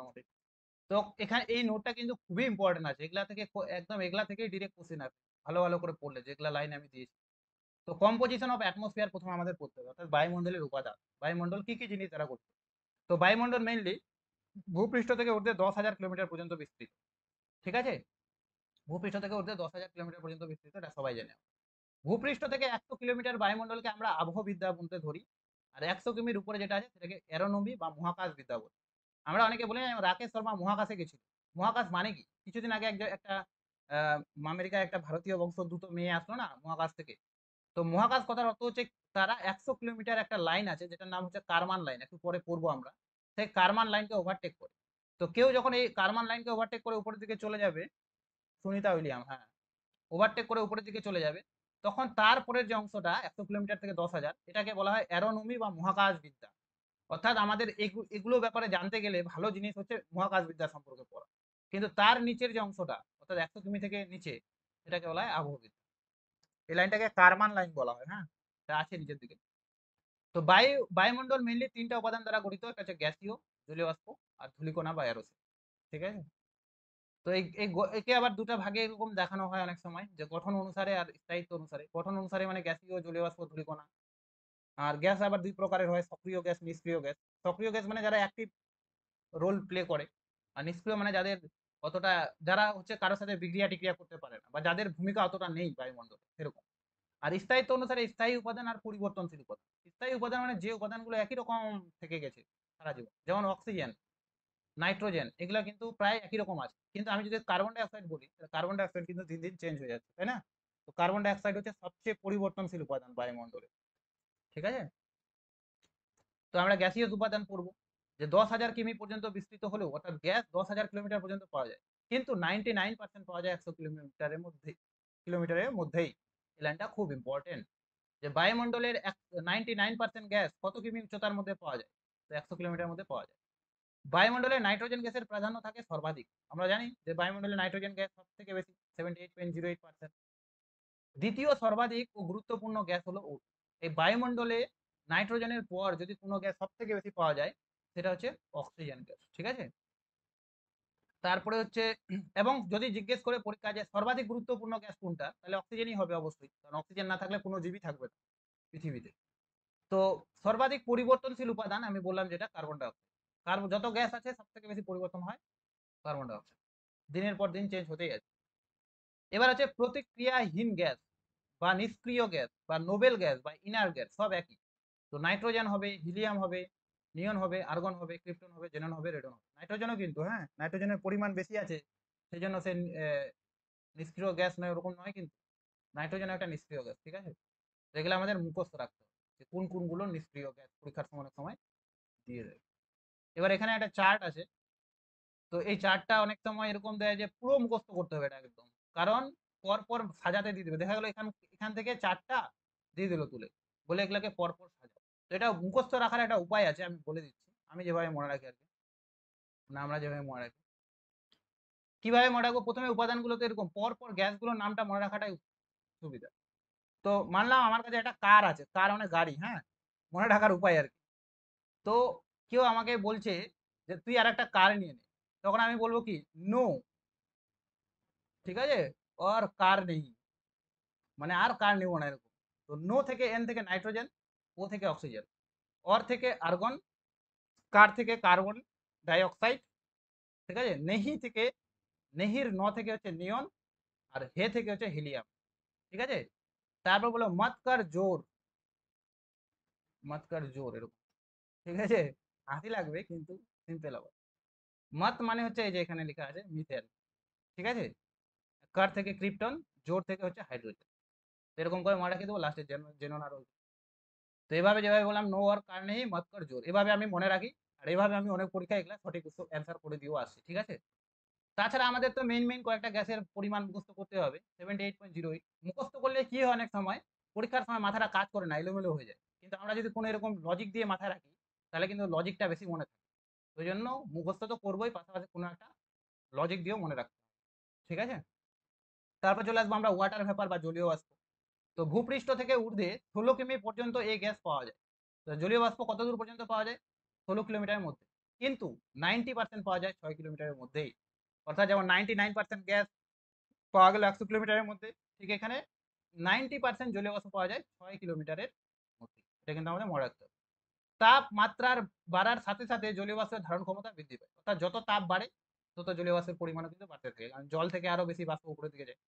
মোটামুটি। তো এখানে এই নোটটা কিন্তু খুবই ইম্পর্টেন্ট আছে, এগুলা থেকে একদম এগুলা থেকেই ডিরেক্ট কোশ্চেন আসে ভালো ভালো করে পড়লে, যেগুলা লাইন আমি দিয়েছি। তো কম্পোজিশন অফ অ্যাটমসফিয়ার প্রথমে আমাদের পড়তে হবে, অর্থাৎ বায়ুমণ্ডলের উপাদান, বায়ুমণ্ডল কি কি জিনিস দ্বারা গঠিত। তো বায়ুমণ্ডল মেইনলি ভূপৃষ্ঠ থেকে ঊর্ধ্বে 10,000 কিলোমিটার পর্যন্ত বিস্তৃত। ঠিক আছে, ভূপৃষ্ঠ থেকে ঊর্ধ্বে 10,000 কিলোমিটার পর্যন্ত বিস্তৃত, এটা সবাই জানে। ভূপৃষ্ঠ থেকে 100 কিলোমিটার বায়ুমণ্ডলকে আমরা আবহবিদ্যা বলতে ধরি, আর 100 কিমির উপরে যেটা আছে সেটাকে অ্যারোনমি বা মহাকাশ বিদ্যা বলি। আমরা অনেকে বলি রাকেশ শর্মা মহাকাশে গেছিল। মহাকাশ মানে কি? কিছুদিন আগে একটা আমেরিকায় একটা ভারতীয় বংশোদ্ভূত মেয়ে আসলো না মহাকাশ থেকে। তো মহাকাশ কথার অর্থ হচ্ছে তারা 100 কিলোমিটার একটা লাইন আছে যেটার নাম হচ্ছে কারমান লাইন, একটু পরে পড়বো আমরা। সেই কারমান লাইনকে ওভারটেক করে, তো কেউ যখন এই কারমান লাইনকে ওভারটেক করে উপরের দিকে চলে যাবে, সুনিতা উইলিয়াম, হ্যাঁ, ওভারটেক করে উপরের দিকে চলে যাবে, তখন তারপরের যে অংশটা 100 কিলোমিটার থেকে 10,000, এটাকে বলা হয় অ্যারোনমি বা মহাকাশ বিদ্যা। অর্থাৎ আমাদের এগুলো ব্যাপারে জানতে গেলে ভালো জিনিস হচ্ছে মহাকাশ বিদ্যা সম্পর্কে পড়া। কিন্তু তার নিচের যে অংশটা, অর্থাৎ 100 কিমি থেকে নিচে, এটাকে বলা হয় আবহবিদ্যা। এই লাইনটাকে কারমান লাইন বলা হয়, হ্যাঁ, এটা আছে নিচের দিকে। তো বায়ুমণ্ডল মেনলি তিনটা উপাদান দ্বারা গঠিত, একটা হচ্ছে গ্যাসীয়, জলীয় বাষ্প, আর ধূলিকণা বা অ্যারোসল। ঠিক আছে, তো একে আবার দুটা ভাগে এরকম দেখানো হয় অনেক সময়, যে গঠন অনুসারে আর স্থায়িত্ব অনুসারে। গঠন অনুসারে মানে গ্যাসীয়, জলীয় বাষ্প, ধূলিকণা। আর গ্যাস আবার দুই প্রকারের হয়, সক্রিয় গ্যাস, নিষ্ক্রিয় গ্যাস। সক্রিয় গ্যাস মানে যারা অ্যাক্টিভ রোল প্লে করে, আর নিষ্ক্রিয় মানে যাদের অতটা, যারা হচ্ছে কারোর সাথে বিক্রিয়া টিক্রিয়া করতে পারে না, বা যাদের ভূমিকা অতটা নেই বায়ুমণ্ডলে, সেরকম। আর স্থায়িত্ব অনুসারে স্থায়ী উপাদান আর পরিবর্তনশীল উপাদান। স্থায়ী উপাদান মানে যে উপাদানগুলো একই রকম থেকে গেছে সারা জীবন, যেমন অক্সিজেন, নাইট্রোজেন, এগুলো কিন্তু প্রায় একই রকম আছে। কিন্তু আমি যদি কার্বন ডাইঅক্সাইড বলি, কার্বন ডাইঅক্সাইড কিন্তু দিন দিন চেঞ্জ হয়ে যাচ্ছে, তাই না? তো কার্বন ডাইঅক্সাইড হচ্ছে সবচেয়ে পরিবর্তনশীল উপাদান বায়ুমণ্ডলে। ঠিক আছে, তো আমরা গ্যাসীয় উপাদান পড়বো, যে 10,000 কিমি পর্যন্ত বিস্তৃত হলেও, অর্থাৎ গ্যাস 10,000 কিলোমিটার পর্যন্ত পাওয়া যায়, কিন্তু 99% পাওয়া যায় 100 কিলোমিটারের মধ্যেই। এই লাইনটা খুব ইম্পর্টেন্ট, যে বায়ুমণ্ডলের 99% গ্যাস কত কিমি উচ্চতার মধ্যে পাওয়া যায়? তো 100 কিলোমিটার মধ্যে পাওয়া যায়। বায়ুমণ্ডলে নাইট্রোজেন গ্যাসের প্রাধান্য থাকে সর্বাধিক। আমরা জানি যে বায়ুমণ্ডলে নাইট্রোজেন গ্যাস সব থেকে বেশি, 78.08%। দ্বিতীয় সর্বাধিক ও গুরুত্বপূর্ণ গ্যাস হলো ও। এই বায়ুমণ্ডলে নাইট্রোজেনের পর যদি কোনো গ্যাস সব থেকে বেশি পাওয়া যায়, সেটা হচ্ছে অক্সিজেন গ্যাস। ঠিক আছে, তারপরে হচ্ছে এবং যদি জিজ্ঞেস করে পরীক্ষা যে সর্বাধিক গুরুত্বপূর্ণ গ্যাস কোনটা, তাহলে অক্সিজেনই হবে অবশ্যই, কারণ অক্সিজেন না থাকলে কোনো জীবই থাকবে না পৃথিবীতে। তো সর্বাধিক পরিবর্তনশীল উপাদান আমি বললাম যেটা, কার্বন ডাইঅক্সাইড। যত গ্যাস আছে সব থেকে বেশি পরিবর্তন হয় কার্বন ডাইঅক্সাইড, দিনের পর দিন চেঞ্জ হতেই আছে। এবার হচ্ছে প্রতিক্রিয়াহীন গ্যাস বা নিষ্ক্রিয় গ্যাস বা নোবেল গ্যাস বা ইনার গ্যাস, সব একই। তো নাইট্রোজেন হবে, হিলিয়াম হবে, নিয়ন হবে, আর্গন হবে, ক্রিপ্টন হবে, জেনন হবে, রেডন হবে। নাইট্রোজেনও কিন্তু, হ্যাঁ, নাইট্রোজেনের পরিমাণ বেশি আছে, সেই জন্য সে নিষ্ক্রিয় গ্যাস নয়, ওরকম নয় কিন্তু। নাইট্রোজেন একটা নিষ্ক্রিয় গ্যাস। ঠিক আছে, এগুলো আমাদের মুখস্থ রাখতে হবে, যে কোন কোনগুলো নিষ্ক্রিয় গ্যাস, পরীক্ষার সময় অনেক সময় দিয়ে দেয়। এবার এখানে একটা চার্ট আছে, তো এই চার্টটা অনেক সময় এরকম দেয় যে পুরো মুখস্থ করতে হবে এটা একদম, কারণ পর পর সাজাতে দিয়ে দেবে। দেখা গেলো এখান এখান থেকে চারটা দিয়ে দিল তুলে, বলে এগুলোকে পর পর সাজাও। তো এটা মুখস্থ রাখার একটা উপায় আছে, আমি বলে দিচ্ছি, আমি যেভাবে মনে রাখি আর কি, না আমরা যেভাবে মনে রাখি। কিভাবে মনে রাখবো? প্রথমে উপাদানগুলোতে এরকম পর পর গ্যাসগুলোর নামটা মনে রাখাটাই সুবিধা। তো মানলাম আমার কাছে একটা কার আছে, কার মানে গাড়ি, হ্যাঁ, মনে রাখার উপায় আর কি। তো কেউ আমাকে বলছে যে তুই আর একটা কার নিয়ে নে, তখন আমি বলবো কি, নো। ঠিক আছে, আর কার নেই, মানে আর কার নেবো না এরকম। তো নো থেকে এন থেকে নাইট্রোজেন, ও থেকে অক্সিজেন, অর থেকে আর্গন, কার থেকে কার্বন ডাইঅক্সাইড। ঠিক আছে, নেহি থেকে, নেহির ন থেকে হচ্ছে নিয়ন, আর হে থেকে হচ্ছে হিলিয়াম। ঠিক আছে, তারপর বলো মত কর জোর, মত কর জোর এরকম। ঠিক আছে, হাসি লাগবে কিন্তু সিম্পল আবার। মত মানে হচ্ছে এই যে এখানে লেখা আছে মিথেন। ঠিক আছে, কার থেকে ক্রিপ্টন, জোর থেকে হচ্ছে হাইড্রোজেন। এরকম করে মনে রাখি দেবো, লাস্টে জেনন আর। তো এভাবে যেভাবে বললাম নো ওয়ার কার নেই মত কর জোর, এভাবে আমি মনে রাখি। আর এভাবে আমি অনেক পরীক্ষায় এগুলা সঠিক অ্যান্সার করে দিয়েও আসছি। ঠিক আছে, তাছাড়া আমাদের তো মেইন মেইন কয়েকটা গ্যাসের পরিমাণ মুখস্থ করতে হবে। 78.08 মুখস্থ করলে কি হয়, অনেক সময় পরীক্ষার সময় মাথাটা কাজ করে না, এলোমেলো হয়ে যায়। কিন্তু আমরা যদি কোনো এরকম লজিক দিয়ে মাথায় রাখি, তাহলে কিন্তু লজিকটা বেশি মনে থাকে। ওই জন্য মুখস্থ তো করবোই, পাশাপাশি কোনো একটা লজিক দিয়েও মনে রাখতে হবে। ঠিক আছে, তারপর চলে আসবো আমরা ওয়াটার ভেপার বা জলীয় বাষ্প। তো ভূপৃষ্ঠ থেকে ঊর্ধ্বে 16 কিমি পর্যন্ত এই গ্যাস পাওয়া যায়। তো জলীয় বাষ্প কত দূর পর্যন্ত পাওয়া যায়? 16 কিলোমিটারের মধ্যে। কিন্তু 90% পাওয়া যায় 6 কিলোমিটারের মধ্যেই। অর্থাৎ যেমন 99% গ্যাস পাওয়া গেল 100 কিলোমিটারের মধ্যে, ঠিক এখানে 90% জলীয় বাষ্প পাওয়া যায় 6 কিলোমিটারের মধ্যে। এটা কিন্তু আমাদের মনে রাখতে হবে। তাপমাত্রার বাড়ার সাথে সাথে জলীয় বাষ্পের ধারণ ক্ষমতা বৃদ্ধি পায়, অর্থাৎ যত তাপ বাড়ে তত জলীয় বাষ্পের পরিমাণও কিন্তু বাড়তে থাকে, কারণ জল থেকে আরো বেশি বাষ্প উপরের দিকে যায়।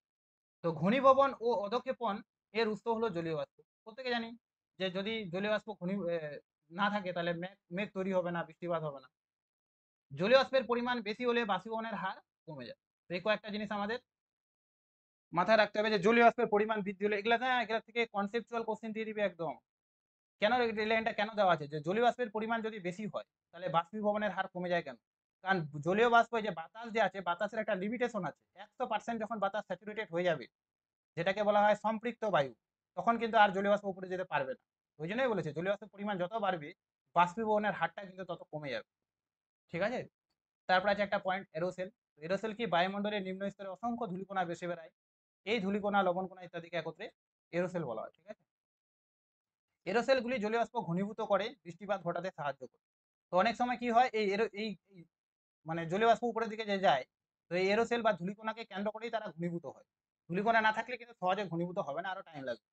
তো ঘনীভবন ও অধঃক্ষেপণ এর উৎস হলো জলীয় বাষ্প। প্রত্যেকে জানি যে যদি জলীয় বাষ্প না থাকে তাহলে মেঘ মেঘ তৈরি হবে না, বৃষ্টিপাত হবে না। জলীয় বাষ্পের পরিমাণ বেশি হলে বাষ্পীভবনের হার কমে যায়। তো এই কয়েকটা জিনিস আমাদের মাথায় রাখতে হবে, যে জলীয় বাষ্পের পরিমাণ বৃদ্ধি হলে এগুলা না, এগুলা থেকে কনসেপচুয়াল কোশ্চেন দিয়ে দিবে একদম। কেন এই লাইনটা কেন দেওয়া আছে, যে জলীয় বাষ্পের পরিমাণ যদি বেশি হয় তাহলে বাষ্পীভবনের হার কমে যায় কেন? কারণ জলীয় বাষ্প, যে বাতাস যে আছে, বাতাসের একটা লিমিটেশন আছে। 100% যখন বাতাস স্যাচুরেটেড হয়ে যাবে, যেটাকে বলা হয় সম্পৃক্ত বায়ু, তখন কিন্তু আর জলীয় বাষ্প উপরে যেতে পারবে না। ওই জন্যই বলেছে জলীয় বাষ্পের পরিমাণ যত বাড়বে বাষ্পীভবনের হারটা কিন্তু তত কমে যাবে। ঠিক আছে। তারপর আছে একটা পয়েন্ট, এরোসেল। এরোসেল কি, বায়ুমণ্ডলের নিম্ন স্তরে অসংখ্য ধূলিকণা ভেসে বেড়ায়। এই ধূলিকণা, লবণকণা ইত্যাদিকে একত্রে এরোসেল বলা হয়। ঠিক আছে। এরোসেলগুলি জলীয় বাষ্প ঘনীভূত করে বৃষ্টিপাত ঘটাতে সাহায্য করে। তো অনেক সময় কি হয়, এই মানে জলীয় বাষ্প উপরের দিকে যে যায়, তো এই এরোসেল বা ধূলিকণাকে কেন্দ্র করেই তারা ঘনীভূত হয়। ধূলিকণা না থাকলে কিন্তু সহজে ঘনীভূত হবে না, আরো টাইম লাগবে।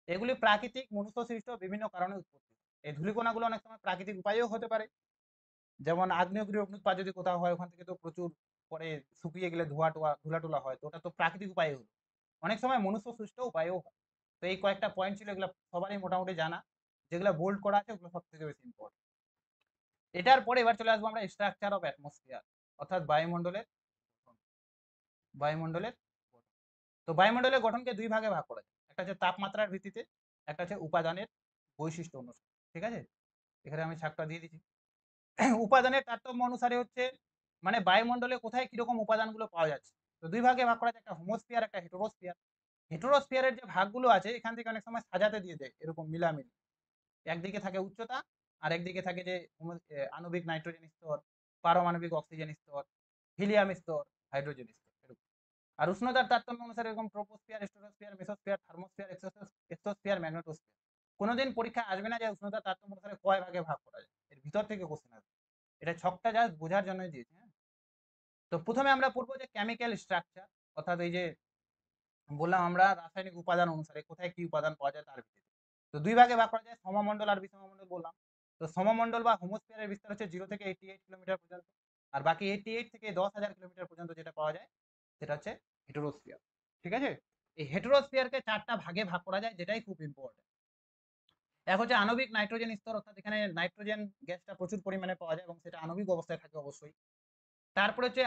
এগুলি প্রাকৃতিক, মনুষ্য সৃষ্ট বিভিন্ন কারণে উৎপত্তি। এই ধূলিকণাগুলো অনেক সময় প্রাকৃতিক উপায়েও হতে পারে, যেমন আগ্নেয়গিরি অগ্নুৎপাত যদি কোথাও হয়, ওখান থেকে তো প্রচুর পরে শুকিয়ে গেলে ধুলা টুলা হয়, তো ওটা তো প্রাকৃতিক উপায়ে হলো। অনেক সময় মনুষ্য সৃষ্ট উপায়েও হয়। তো এই কয়েকটা পয়েন্ট ছিল, এগুলো সবারই মোটামুটি জানা, যেগুলো বোল্ড করা আছে ওগুলো সব থেকে বেশি ইম্পর্টেন্ট। এটার পরে এবার চলে আসবো আমরা স্ট্রাকচার অফ অ্যাটমসফিয়ার, অর্থাৎ বায়ুমণ্ডলের গঠন। বায়ুমণ্ডলের গঠন। তো বায়ুমণ্ডলের গঠনকে দুই ভাগে ভাগ করা যায়, একটা হচ্ছে তাপমাত্রার ভিত্তিতে, একটা হচ্ছে উপাদানের বৈশিষ্ট্য অনুসারে। ঠিক আছে। এখানে আমি ছাকটা দিয়ে দিচ্ছি। উপাদানের তারতম্য অনুসারে হচ্ছে, মানে বায়ুমণ্ডলে কোথায় কিরকম উপাদানগুলো পাওয়া যাচ্ছে। তো দুই ভাগে ভাগ করা যায়, একটা হোমোস্ফিয়ার, একটা হেটেরোস্ফিয়ার। হেটেরোস্ফিয়ারের যে ভাগগুলো আছে, এখান থেকে অনেক সময় সাজাতে দিয়ে দেয় এরকম মিলামিলি। একদিকে থাকে উচ্চতা, আর একদিকে থাকে যে আণবিক নাইট্রোজেন স্তর, পারমাণবিক অক্সিজেন স্তর, হিলিয়াম স্তর, হাইড্রোজেন স্তর, এরকম। আর উষ্ণতার তারতম্য অনুসারে এরকম troposphere, stratosphere, mesosphere, thermosphere, exosphere, magnetosphere. কোনোদিন পরীক্ষা আসবে না যে উষ্ণতার তারতম্য অনুসারে কয় ভাগে ভাগ করা যায়, এর ভিতর থেকে কোশ্চেন আসবে। এটা ছকটা জাস্ট বোঝার জন্যই দিয়েছি, হ্যাঁ। তো প্রথমে আমরা পড়বো যে কেমিক্যাল স্ট্রাকচার, অর্থাৎ এই যে বললাম আমরা রাসায়নিক উপাদান অনুসারে কোথায় কি উপাদান পাওয়া যায় তার ভিত্তিতে। তো দুই ভাগে ভাগ করা যায়, সমমণ্ডল আর বিষমমণ্ডল বললাম। তো সমমণ্ডল বা হোমোস্ফিয়ারের বিস্তার হচ্ছে 0 থেকে 88 কিলোমিটার পর্যন্ত, আর বাকি 88 থেকে 10,000 কিলোমিটার পর্যন্ত যেটা পাওয়া যায় সেটা হচ্ছে হেটেরোস্ফিয়ার। ঠিক আছে। এই হেটেরোস্ফিয়ারকে চারটা ভাগে ভাগ করা যায়, যেটাই খুব ইম্পর্টেন্ট। এক হচ্ছে আণবিক নাইট্রোজেন স্তর, অর্থাৎ এখানে নাইট্রোজেন গ্যাসটা প্রচুর পরিমাণে পাওয়া যায় এবং সেটা আণবিক অবস্থায় থাকে অবশ্যই। তারপরে হচ্ছে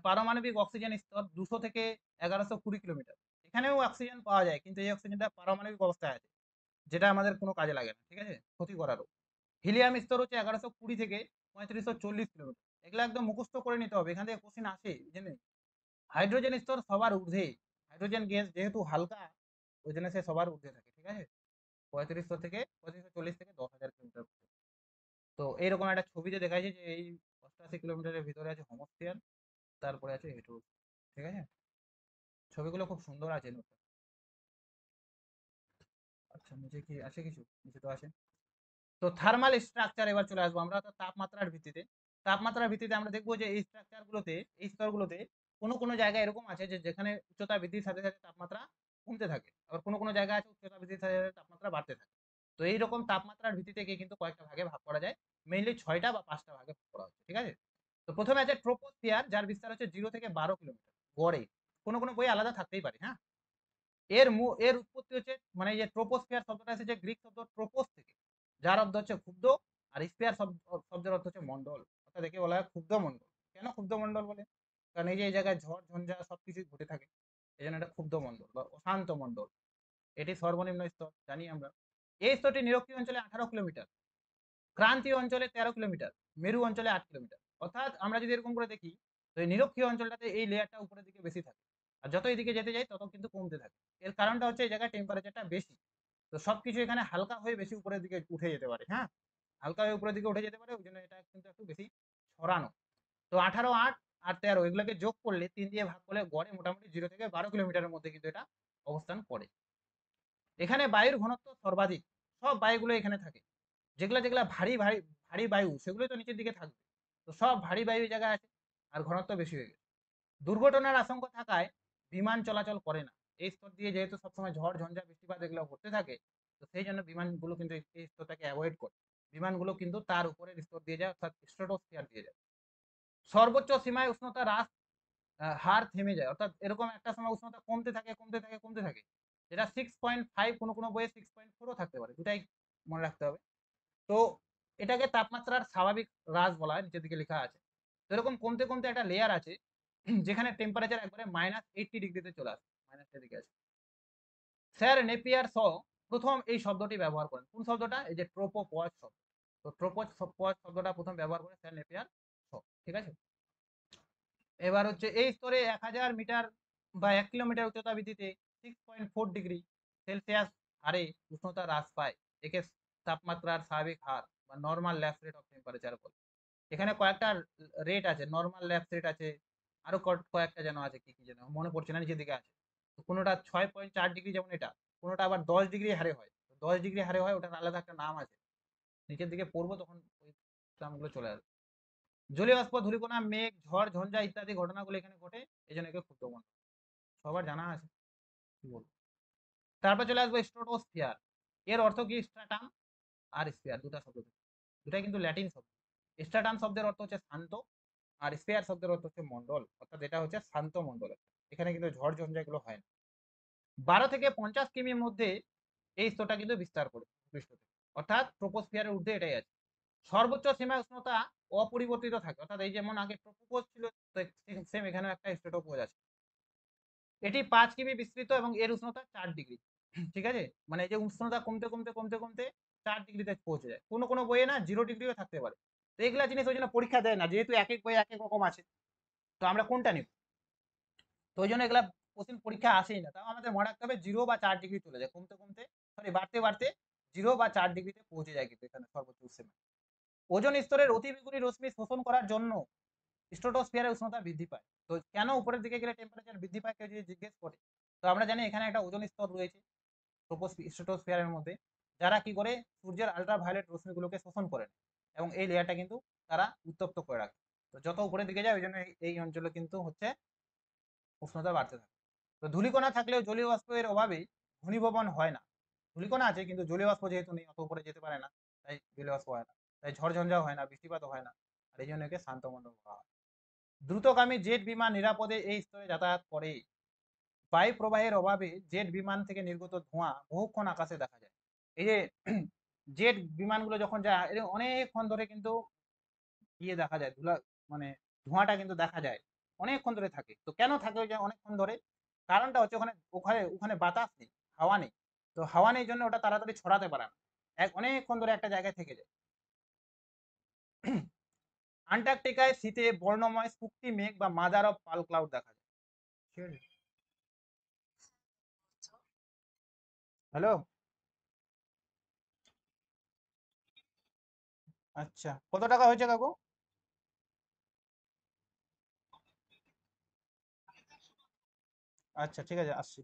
পারমাণবিক অক্সিজেন স্তর 200 থেকে 1120 কিলোমিটার। এখানেও অক্সিজেন পাওয়া যায়, কিন্তু এই অক্সিজেনটা পারমাণবিক অবস্থায় আছে, যেটা আমাদের কোনো কাজে লাগে না। ঠিক আছে, ক্ষতি করারও। হিলিয়াম স্তর হচ্ছে 1120 থেকে 3540 কিলোমিটার। এগুলো একদম মুখস্থ করে নিতে হবে, এখান থেকে কোশ্চেন আসে জেনে। হাইড্রোজেন স্তর সবার ঊর্ধ্বে। হাইড্রোজেন গ্যাস যেহেতু হালকা, ওই জন্য সে সবার ঊর্ধ্বে থাকে। ঠিক আছে। 3540 থেকে 10,000 কিলোমিটার। তো এইরকম একটা ছবিতে দেখা যায় যে এই 88 কিলোমিটারের ভিতরে আছে হোমোস্ফিয়ার, তারপরে আছে হেটেরোস্ফিয়ার। ঠিক আছে। ছবিগুলো খুব সুন্দর আছে নোটটা। আচ্ছা, নিচে কি আছে কিছু? নিচে তো আছে। তো থার্মাল স্ট্রাকচার এবার চলে আসবো আমরা, তো তাপমাত্রার ভিত্তিতে। তাপমাত্রার ভিত্তিতে আমরা দেখবো যে এই স্ট্রাকচারগুলোতে, এই স্তরগুলোতে কোনো কোনো জায়গায় এরকম আছে যে যেখানে উচ্চতা বৃদ্ধির সাথে সাথে তাপমাত্রা কমতে থাকে, আবার কোনো কোনো জায়গা আছে উচ্চতা বৃদ্ধির সাথে সাথে তাপমাত্রা বাড়তে থাকে। তো এইরকম তাপমাত্রার ভিত্তি থেকে কিন্তু কয়েকটা ভাগে ভাগ করা যায়, মেইনলি 6টা বা 5টা ভাগে ভাগ করা হচ্ছে। ঠিক আছে। তো প্রথমে আছে ট্রোপোস্ফিয়ার, যার বিস্তার হচ্ছে 0 থেকে 12 কিলোমিটার গড়ে। কোনো কোনো বই আলাদা থাকতেই পারে, হ্যাঁ। এর উৎপত্তি হচ্ছে, মানে এই যে ট্রোপোস্ফিয়ার শব্দটা এসেছে গ্রিক শব্দ ট্রোপোস থেকে, যার অর্থ হচ্ছে ক্ষুব্ধ। আর স্ফিয়ার শব্দের অর্থ হচ্ছে মন্ডল, অর্থাৎ একে বলা হয় ক্ষুব্ধ মন্ডল। কেন ক্ষুব্ধ মন্ডল বলে? কারণ এই যে এই জায়গায় ঝড় ঝঞ্ঝা সবকিছু ঘটে থাকে, এই জন্য এটা ক্ষুব্ধ মন্ডল বা অশান্ত মন্ডল। এটি সর্বনিম্ন স্তর, জানি আমরা। এই স্তরটি নিরক্ষীয় অঞ্চলে 18 কিলোমিটার, ক্রান্তীয় অঞ্চলে 13 কিলোমিটার, মেরু অঞ্চলে 8 কিলোমিটার। অর্থাৎ আমরা যদি এরকম করে দেখি, তো এই নিরক্ষীয় অঞ্চলটাতে এই লেয়ারটা উপরের দিকে বেশি থাকে, আর যত এদিকে যেতে যাই তত কিন্তু কমতে থাকে। এর কারণটা হচ্ছে এই জায়গায় টেম্পারেচারটা বেশি, তো সবকিছু এখানে হালকা হয়ে বেশি উপরের দিকে উঠে যেতে পারে, হ্যাঁ। হালকা হয়ে উপরের দিকে উঠে যেতে পারে, ওই জন্য এটা কিন্তু একটু বেশি ছড়ানো। তো 18, 8 আর 13 এগুলোকে যোগ করলে, 3 দিয়ে ভাগ করলে গড়ে মোটামুটি 0 থেকে 12 কিলোমিটারের মধ্যে কিন্তু এটা অবস্থান করে। এখানে বায়ুর ঘনত্ব সর্বাধিক, সব বায়ুগুলো এখানে থাকে। যেগুলা যেগুলা ভারী ভারী ভারী বায়ু, সেগুলো তো নিচের দিকে থাকবে। তো সব ভারী বায়ু এই জায়গায় আছে আর ঘনত্ব বেশি হয়ে গেছে। দুর্ঘটনার আশঙ্কা থাকায় বিমান চলাচল করে না। এই স্তর দিয়ে যেহেতু সবসময় ঝড় ঝঞ্ঝা বৃষ্টিপাত এগুলো ঘটতে থাকে, তো সেই জন্য বিমানগুলো কিন্তু এই স্তরটাকে অ্যাভয়েড করে। বিমানগুলো কিন্তু তার উপরের স্তর দিয়ে যায়, অর্থাৎ স্ট্রেটোস্ফিয়ার দিয়ে যায়। সর্বোচ্চ সীমায় উষ্ণতা হ্রাস হার থেমে যায়, অর্থাৎ এরকম একটা সময় উষ্ণতা কমতে থাকে কমতে থাকে কমতে থাকে, যেটা 6.5, কোনো কোনো বইয়ে 6.4ও থাকতে পারে, দুটাই মনে রাখতে হবে। তো এটাকে তাপমাত্রার স্বাভাবিক হ্রাস বলা হয়, নিচের দিকে লেখা আছে। তো এরকম কমতে কমতে একটা লেয়ার আছে যেখানে টেম্পারেচার একবারে -80 ডিগ্রিতে চলে আসে, মাইনাসের দিকে আছে। স্যার নেপিয়ার শ প্রথম এই শব্দটি ব্যবহার করেন। কোন শব্দটা? এই যে ট্রোপোপজ শব্দ। তো ট্রোপোপজ শব্দটা প্রথম ব্যবহার করে স্যার নেপিয়ার শ। ঠিক আছে। এবার হচ্ছে এই স্তরে 1000 মিটার বা 1 কিলোমিটার উচ্চতা বৃদ্ধিতে 6.4 ডিগ্রি সেলসিয়াস হারে উষ্ণতা হ্রাস পায়। একে তাপমাত্রার স্বাভাবিক হার বা normal lapse rate of temperature বলে। এখানে কয়েকটা রেট আছে, নর্মাল ল্যাপস রেট আছে, আরো কয়েকটা যেন আছে, কি কি যেন মনে পড়ছে না, নিচের দিকে আছে। তো কোনোটা 6.4 ডিগ্রি, যেমন এটা, কোনোটা আবার 10 ডিগ্রি হারে হয়। 10 ডিগ্রি হারে হয়, ওটার আলাদা একটা নাম আছে, নিচের দিকে পড়বো তখন ওই নামগুলো চলে আসবে। জলীয় বাষ্প, ধূলিকণা, মেঘ, ঝড় ঝঞ্ঝা ইত্যাদি ঘটনাগুলো এখানে ঘটে, এই জন্য একে ক্ষুদ্রমণ্ডল। সবার জানা আছে, কি বলবো। তারপর চলে আসবো স্ট্রাটোস্ফিয়ার। এর অর্থ কি? স্ট্রাটাম আর স্ফিয়ার, দুটা শব্দ থেকে, দুটাই কিন্তু ল্যাটিন শব্দ। স্ট্রাটাম শব্দের অর্থ হচ্ছে শান্ত, আর স্ফিয়ার শব্দের অর্থ হচ্ছে মন্ডল, অর্থাৎ এটা হচ্ছে শান্ত মন্ডল। এখানে কিন্তু ঝড় ঝঞ্ঝা এগুলো হয় না। 12 থেকে 50 কিমির মধ্যে এই স্তরটা কিন্তু বিস্তার করে পৃষ্ঠ থেকে, অর্থাৎ ট্রোপোস্ফিয়ারের ঊর্ধ্বে এটাই আছে। সর্বোচ্চ সীমায় উষ্ণতা অপরিবর্তিত থাকে, অর্থাৎ এই যেমন আগে ট্রোপোপজ ছিল, সেম এখানেও একটা স্ট্রেটোপোজ আছে। এটি 5 কিমি বিস্তৃত এবং এর উষ্ণতা 4 ডিগ্রি। ঠিক আছে, মানে এই যে উষ্ণতা কমতে কমতে কমতে কমতে 4 ডিগ্রিতে পৌঁছে যায়। কোনো কোনো বইয়ে না 0 ডিগ্রিও থাকতে পারে। তো এগুলা জিনিস ওই জন্য পরীক্ষা দেয় না, যেহেতু এক এক বই এক এক রকম আছে, তো আমরা কোনটা নিব? তো ওই জন্য এগুলা কোশ্চেন পরীক্ষা আসেই না। তাও আমাদের মনে রাখতে হবে 0 বা 4 ডিগ্রি চলে যায়, কমতে কমতে, সরি বাড়তে বাড়তে 0 বা 4 ডিগ্রিতে পৌঁছে যায় কিন্তু এখানে সর্বোচ্চ উষ্ণতা। ওজোন স্তরের অতিবেগুনি রশ্মি শোষণ করার জন্য স্ট্রাটোস্ফিয়ারের উষ্ণতা বৃদ্ধি পায়। তো কেন উপরের দিকে গেলে টেম্পারেচার বৃদ্ধি পায়, কেউ যদি জিজ্ঞেস করে, তো আমরা জানি এখানে একটা ওজোন স্তর রয়েছে স্ট্রাটোস্ফিয়ারের মধ্যে, যারা কি করে সূর্যের আল্ট্রাভায়োলেট রশ্মিগুলোকে শোষণ করে নেয়, এবং এই লেয়ারটা কিন্তু তারা উত্তপ্ত করে রাখে। তো যত উপরের দিকে যায়, ওই জন্য এই অঞ্চলে কিন্তু হচ্ছে উষ্ণতা বাড়তে থাকে। তো ধূলিকণা থাকলেও জলীয় বাষ্পের অভাবে ঘনীভবন হয় না। ধূলিকণা আছে কিন্তু জলীয় বাষ্প যেহেতু নেই, অত উপরে যেতে পারে না, তাই জলীয় বাষ্প হয় না, তাই ঝড় ঝঞ্ঝাও হয় না, বৃষ্টিপাতও হয় না, আর এই জন্য একে শান্ত মণ্ডল বলা হয়। দ্রুতগামী জেট বিমান নিরাপদে এই স্তরে যাতায়াত করে। বায়ু প্রবাহের অভাবে জেট বিমান থেকে নির্গত ধোঁয়া বহুক্ষণ আকাশে দেখা যায়। এই যে জেট বিমানগুলো যখন যায়, এর অনেকক্ষণ ধরে কিন্তু ইয়ে দেখা যায়, ধুলা, মানে ধোঁয়াটা কিন্তু দেখা যায়, অনেকক্ষণ ধরে থাকে। তো কেন থাকে ওই যে অনেকক্ষণ ধরে? কারণটা হচ্ছে ওখানে ওখানে ওখানে বাতাস নেই, হাওয়া নেই। তো হাওয়া নেই জন্য ওটা তাড়াতাড়ি ছড়াতে পারে না, অনেকক্ষণ ধরে একটা জায়গায় থেকে যায়। আন্টার্কটিকায় শীতে বর্ণময় শুকতি মেঘ বা মাদার অফ পাল ক্লাউড দেখা যায়। হ্যালো। আচ্ছা, কত টাকা হয়েছে কাকু? আচ্ছা ঠিক আছে, আসছি।